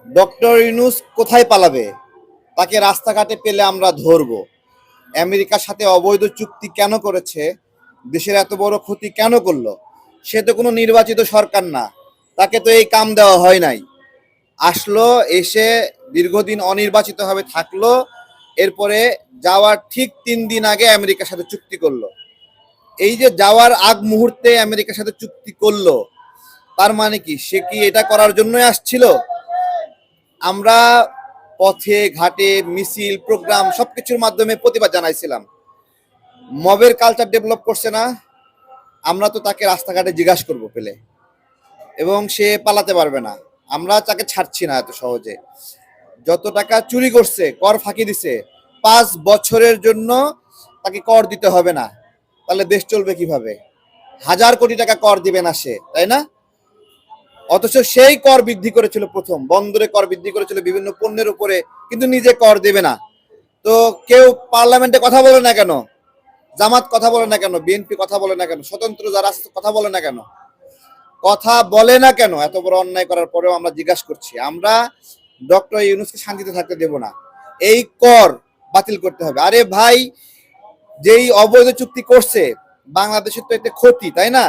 Doctor Yunus কোথায় পালাবে? তাকে রাস্তাঘাটে পেলে আমরা ধরবো। আমেরিকার সাথে অবৈধ চুক্তি কেন করেছে? দেশের এত বড় ক্ষতি কেন করলো? সে তো কোনো নির্বাচিত সরকার না, তাকে তো এই কাম দেওয়া হয় নাই। আসলো, এসে দীর্ঘদিন অনির্বাচিতভাবে থাকলো, এরপরে যাওয়ার ঠিক 3 দিন আগে আমেরিকার সাথে চুক্তি করলো। এই যে যাওয়ার আগ মুহূর্তে আমেরিকার সাথে চুক্তি করলো, তার মানে কি সে কি এটা করার জন্যই আসছিল? আমরা পথে ঘাটে মিছিল প্রোগ্রাম সবকিছুর মাধ্যমে প্রতিবাদ জানাইছিলাম। মবের কালচার ডেভেলপ করছে না, আমরা তো তাকে রাস্তাঘাটে জিজ্ঞাসা করবো পেলে, এবং সে পালাতে পারবে না। আমরা তাকে ছাড়ছি না এত সহজে। যত টাকা চুরি করছে, কর ফাঁকি দিছে, 5 বছরের জন্য তাকে কর দিতে হবে না। তাহলে দেশ চলবে কিভাবে? 1000 কোটি টাকা কর দিবে না সে, তাই না? অথচ সেই কর বৃদ্ধি করেছিল, প্রথম বন্দরে কর বৃদ্ধি করেছিল বিভিন্ন পণ্যের উপরে, কিন্তু নিজে কর দেবে না। তো কেউ পার্লামেন্টে কথা বলে না কেন? জামাত কথা বলে না কেন? বিএনপি কথা বলে না কেন? স্বতন্ত্র যারা আছে কথা বলে না কেন? কথা বলে না কেন? এত বড় অন্যায় করার পরেও আমরা জিজ্ঞাসা করছি। আমরা ডক্টর ইউনূসকে শান্তিতে থাকতে দেব না। এই কর বাতিল করতে হবে। আরে ভাই, যেই অবৈধ চুক্তি করছে, বাংলাদেশের তো এতে ক্ষতি, তাই না?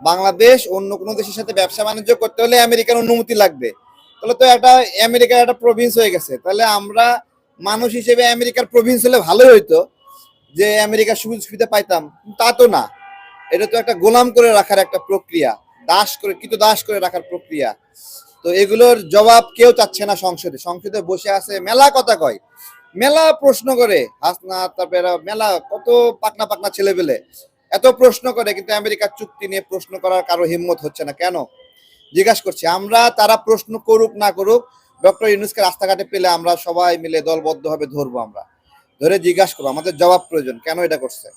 বাংলাদেশ অন্য কোনো দেশের সাথে ব্যবসা বাণিজ্য করতে হলে আমেরিকার অনুমতি লাগবে। তাহলে তো একটা আমেরিকার একটা প্রভিন্স হয়ে গেছে। তাহলে আমরা মানুষ হিসেবে আমেরিকার প্রভিন্স হলে ভালোই হইতো, যে আমেরিকার সুযোগ সুবিধা পাইতাম। তা তো না, এটা তো একটা গোলাম করে রাখার একটা প্রক্রিয়া, দাস করে দাস করে রাখার প্রক্রিয়া। তো এগুলোর জবাব কেউ চাচ্ছে না। সংসদে সংসদে বসে আছে, মেলা কথা কয়, মেলা প্রশ্ন করে, হাসনাত, তারপরে মেলা কত পাকনা পাকনা ছেলে পেলে এত প্রশ্ন করে, কিন্তু আমেরিকার চুক্তি নিয়ে প্রশ্ন করার কারো হিম্মত হচ্ছে না কেন? জিজ্ঞাসা করছি আমরা। তারা প্রশ্ন করুক না করুক, ডক্টর ইউনূসকে রাস্তাঘাটে পেলে আমরা সবাই মিলে দলবদ্ধভাবে ধরবো। আমরা ধরে জিজ্ঞাসা করবো, আমাদের জবাব প্রয়োজন, কেন এটা করছে।